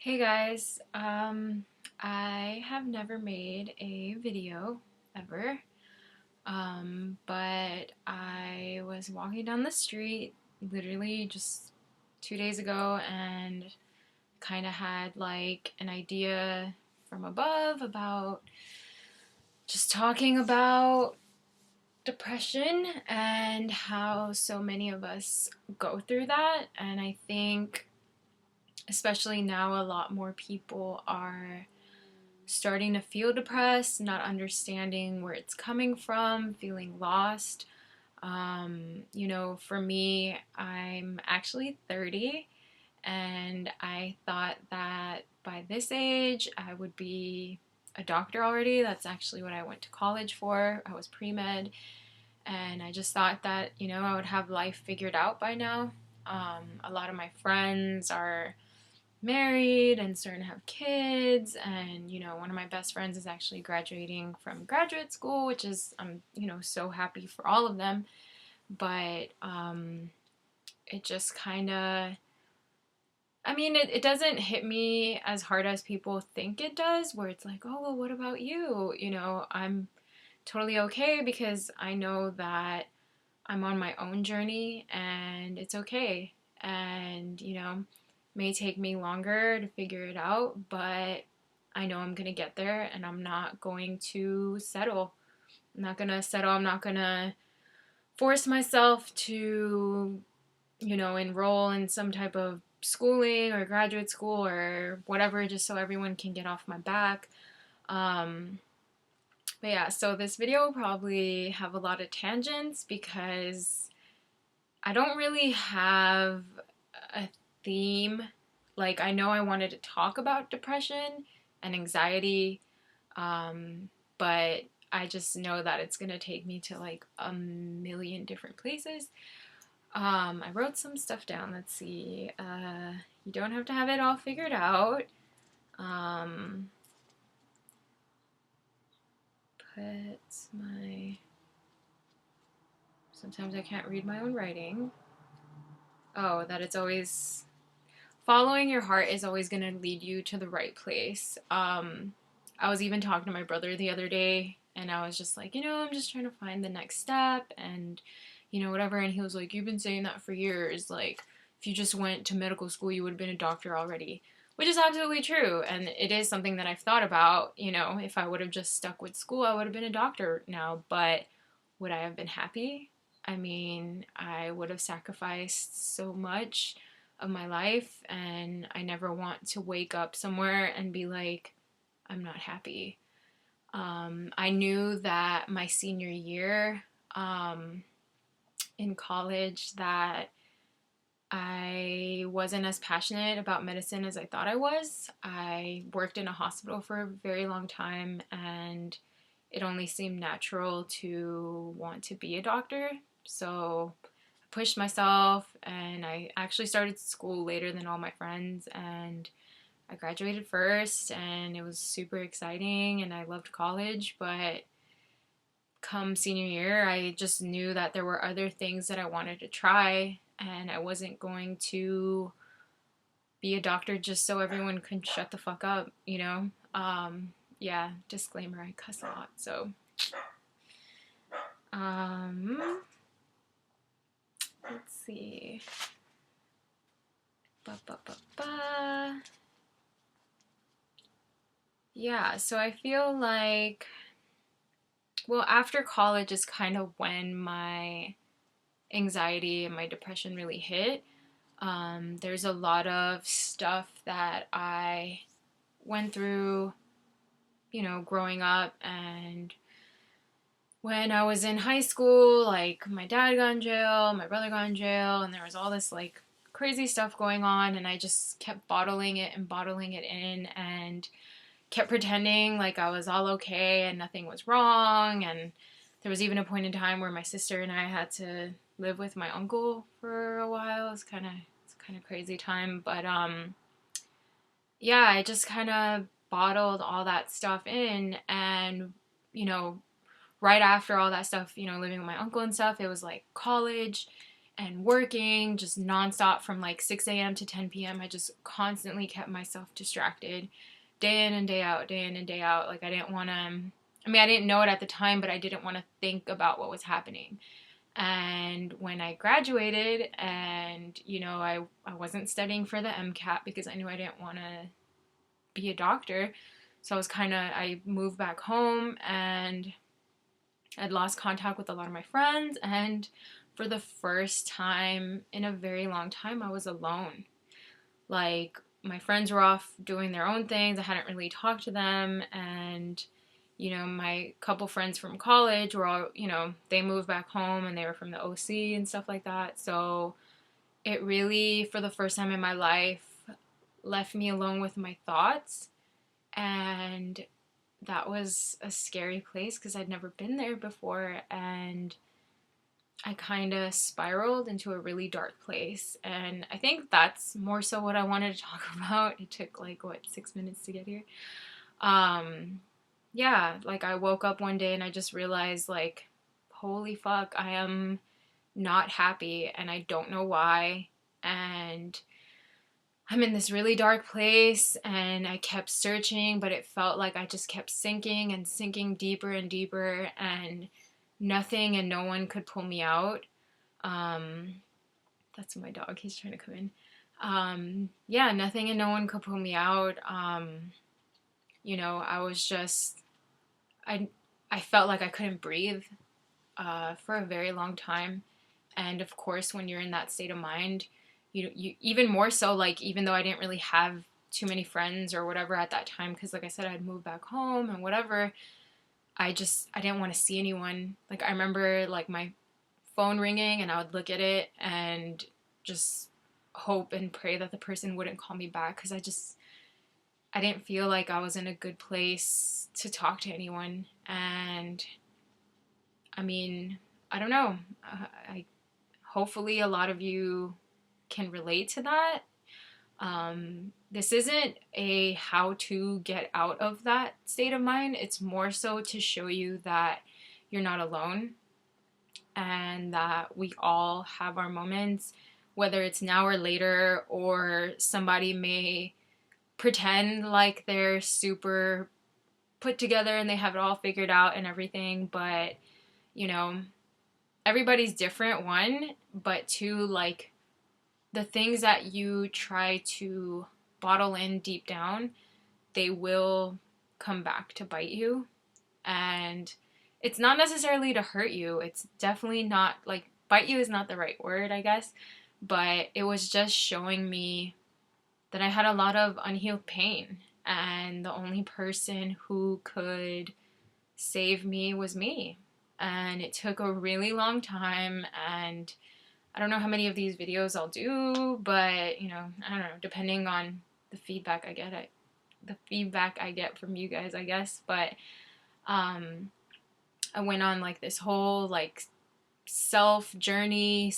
Hey guys, I have never made a video ever, but I was walking down the street literally just 2 days ago and kind of had like an idea from above about just talking about depression and how so many of us go through that. And I think, especially now, a lot more people are starting to feel depressed, not understanding where it's coming from, feeling lost. For me, I'm actually 30, and I thought that by this age I would be a doctor already. That's actually what I went to college for. I was pre med, and I just thought that, I would have life figured out by now. A lot of my friends are married and starting to have kids, and one of my best friends is actually graduating from graduate school, which is I'm so happy for all of them. But it just kind of, it doesn't hit me as hard as people think it does, where it's like, oh well, what about you? I'm totally okay because I know that I'm on my own journey and it's okay. And may take me longer to figure it out, but I know I'm going to get there, and I'm not going to settle. I'm not going to settle. I'm not going to force myself to, enroll in some type of schooling or graduate school or whatever just so everyone can get off my back. But yeah, so this video will probably have a lot of tangents because I don't really have a theme. Like, I know I wanted to talk about depression and anxiety, but I just know that it's gonna take me to like a million different places. I wrote some stuff down. Let's see. You don't have to have it all figured out. Um, put my. Sometimes I can't read my own writing. Oh, that it's always following your heart is always going to lead you to the right place. I was even talking to my brother the other day, and I was just like, I'm just trying to find the next step and, whatever. And he was like, you've been saying that for years. Like, if you just went to medical school, you would have been a doctor already, which is absolutely true. And it is something that I've thought about. If I would have just stuck with school, I would have been a doctor now. But would I have been happy? I would have sacrificed so much of my life, and I never want to wake up somewhere and be like, I'm not happy. I knew that my senior year in college that I wasn't as passionate about medicine as I thought I was. I worked in a hospital for a very long time, and it only seemed natural to want to be a doctor. So I pushed myself, and I actually started school later than all my friends, and I graduated first, and it was super exciting, and I loved college. But come senior year, I just knew that there were other things that I wanted to try, and I wasn't going to be a doctor just so everyone can shut the fuck up. Yeah, disclaimer, I cuss a lot. So um let's see. Ba, ba, ba, ba. Yeah, so I feel like, well, after college is kind of when my anxiety and my depression really hit. There's a lot of stuff that I went through, growing up, and when I was in high school, like my dad got in jail, my brother got in jail, and there was all this like crazy stuff going on, and I just kept bottling it and bottling it in, and kept pretending like I was all okay and nothing was wrong. And there was even a point in time where my sister and I had to live with my uncle for a while. It's kind of crazy time, but yeah, I just kind of bottled all that stuff in, and you know right after all that stuff, living with my uncle and stuff, it was like college, and working just nonstop from like 6 a.m. to 10 p.m. I just constantly kept myself distracted day in and day out, day in and day out. Like I didn't want to, I mean, I didn't know it at the time, but I didn't want to think about what was happening. And when I graduated and, you know, I wasn't studying for the MCAT because I knew I didn't want to be a doctor. So I moved back home and I'd lost contact with a lot of my friends. And for the first time in a very long time, I was alone. Like, my friends were off doing their own things. I hadn't really talked to them. And, you know, my couple friends from college were all, you know, they moved back home and they were from the OC and stuff like that. So it really, for the first time in my life, left me alone with my thoughts. And that was a scary place because I'd never been there before. And I kind of spiraled into a really dark place. And I think that's more so what I wanted to talk about. It took like, what, 6 minutes to get here? Yeah, like I woke up one day and I just realized, like, holy fuck, I am not happy and I don't know why. And I'm in this really dark place and I kept searching, but it felt like I just kept sinking and sinking deeper and deeper, and nothing and no one could pull me out. That's my dog, he's trying to come in. Yeah, nothing and no one could pull me out. You know, I was just, I, I felt like I couldn't breathe for a very long time. And of course, when you're in that state of mind, you even more so, like, even though I didn't really have too many friends or whatever at that time, because like I said, I'd moved back home and whatever, I didn't want to see anyone. Like, I remember like my phone ringing and I would look at it and just hope and pray that the person wouldn't call me back, because I didn't feel like I was in a good place to talk to anyone. And I mean, I don't know. I hopefully a lot of you can relate to that. This isn't a how to get out of that state of mind. It's more so to show you that you're not alone and that we all have our moments, whether it's now or later, or somebody may pretend like they're super put together and they have it all figured out and everything, but, you know, everybody's different, one, but two, like, the things that you try to bottle in deep down, they will come back to bite you. And it's not necessarily to hurt you. It's definitely not, like, bite you is not the right word, I guess. But it was just showing me that I had a lot of unhealed pain. And the only person who could save me was me. And it took a really long time, and I don't know how many of these videos I'll do, but, you know, I don't know, depending on the feedback I get from you guys, I guess. But I went on like this whole like self-love journey,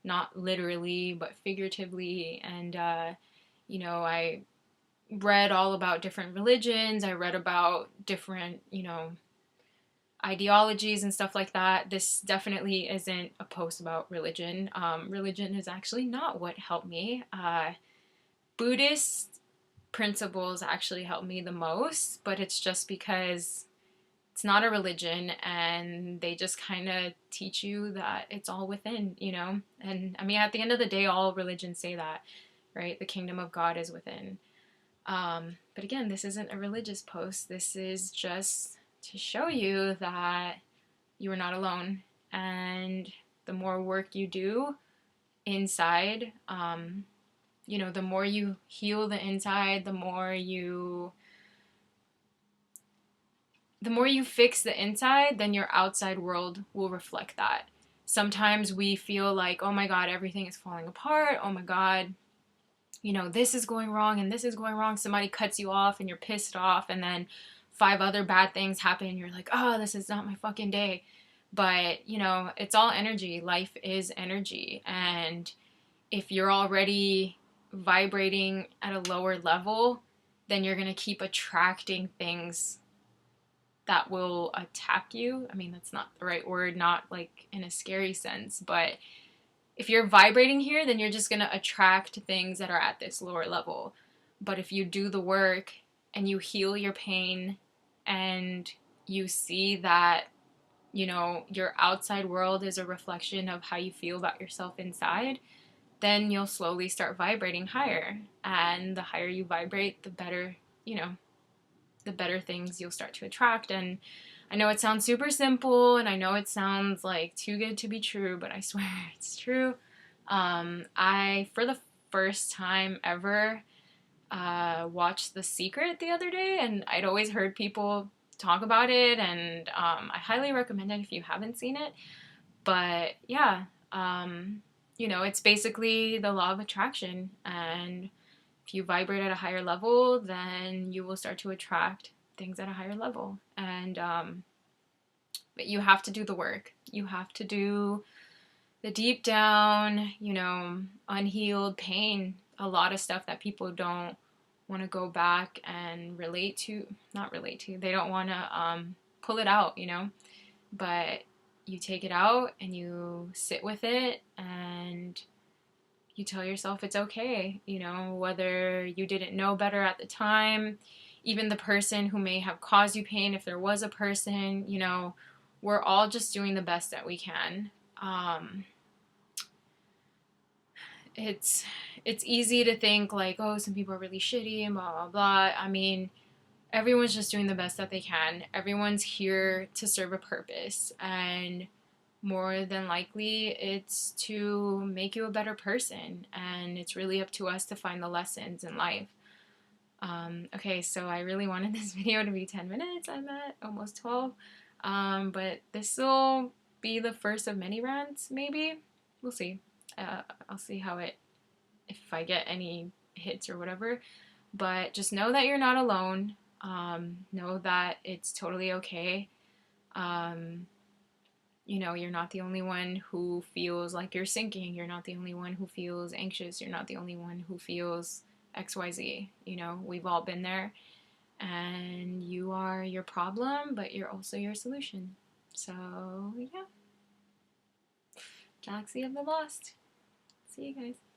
not literally but figuratively. And you know, I read all about different religions. I read about different, you know, ideologies and stuff like that. This definitely isn't a post about religion. Religion is actually not what helped me. Buddhist principles actually helped me the most, but it's just because it's not a religion and they just kind of teach you that it's all within, you know? And I mean, at the end of the day, all religions say that, right? The kingdom of God is within. But again, this isn't a religious post. This is just to show you that you are not alone. And the more work you do inside, you know, the more you heal the inside, the more you fix the inside, then your outside world will reflect that. Sometimes we feel like, oh my God, everything is falling apart. Oh my God, you know, this is going wrong and this is going wrong. Somebody cuts you off and you're pissed off, and then 5 other bad things happen and you're like, oh, this is not my fucking day. But, you know, it's all energy. Life is energy. And if you're already vibrating at a lower level, then you're going to keep attracting things that will attack you. I mean, that's not the right word, not like in a scary sense, but if you're vibrating here, then you're just going to attract things that are at this lower level. But if you do the work and you heal your pain and you see that, you know, your outside world is a reflection of how you feel about yourself inside, then you'll slowly start vibrating higher. And the higher you vibrate, the better, you know, the better things you'll start to attract. And I know it sounds super simple, and I know it sounds like too good to be true, but I swear it's true. I, for the first time ever, watched The Secret the other day, and I'd always heard people talk about it, and I highly recommend it if you haven't seen it. But yeah, you know, it's basically the law of attraction, and if you vibrate at a higher level, then you will start to attract things at a higher level. And but you have to do the work. You have to do the deep down, you know, unhealed pain. A lot of stuff that people don't want to go back and relate to. Not relate to. They don't want to pull it out, you know. But you take it out and you sit with it, and you tell yourself it's okay, you know, whether you didn't know better at the time, even the person who may have caused you pain, if there was a person, you know, we're all just doing the best that we can. It's easy to think like, oh, some people are really shitty and blah, blah, blah. I mean, everyone's just doing the best that they can. Everyone's here to serve a purpose, and more than likely it's to make you a better person, and it's really up to us to find the lessons in life. Okay, so I really wanted this video to be 10 minutes. I'm at almost 12, but this will be the first of many rants, maybe. We'll see. I'll see how if I get any hits or whatever, but just know that you're not alone. Know that it's totally okay. You know, you're not the only one who feels like you're sinking. You're not the only one who feels anxious. You're not the only one who feels XYZ. You know, we've all been there. And you are your problem, but you're also your solution. So, yeah. Galaxy of the Lost. See you guys.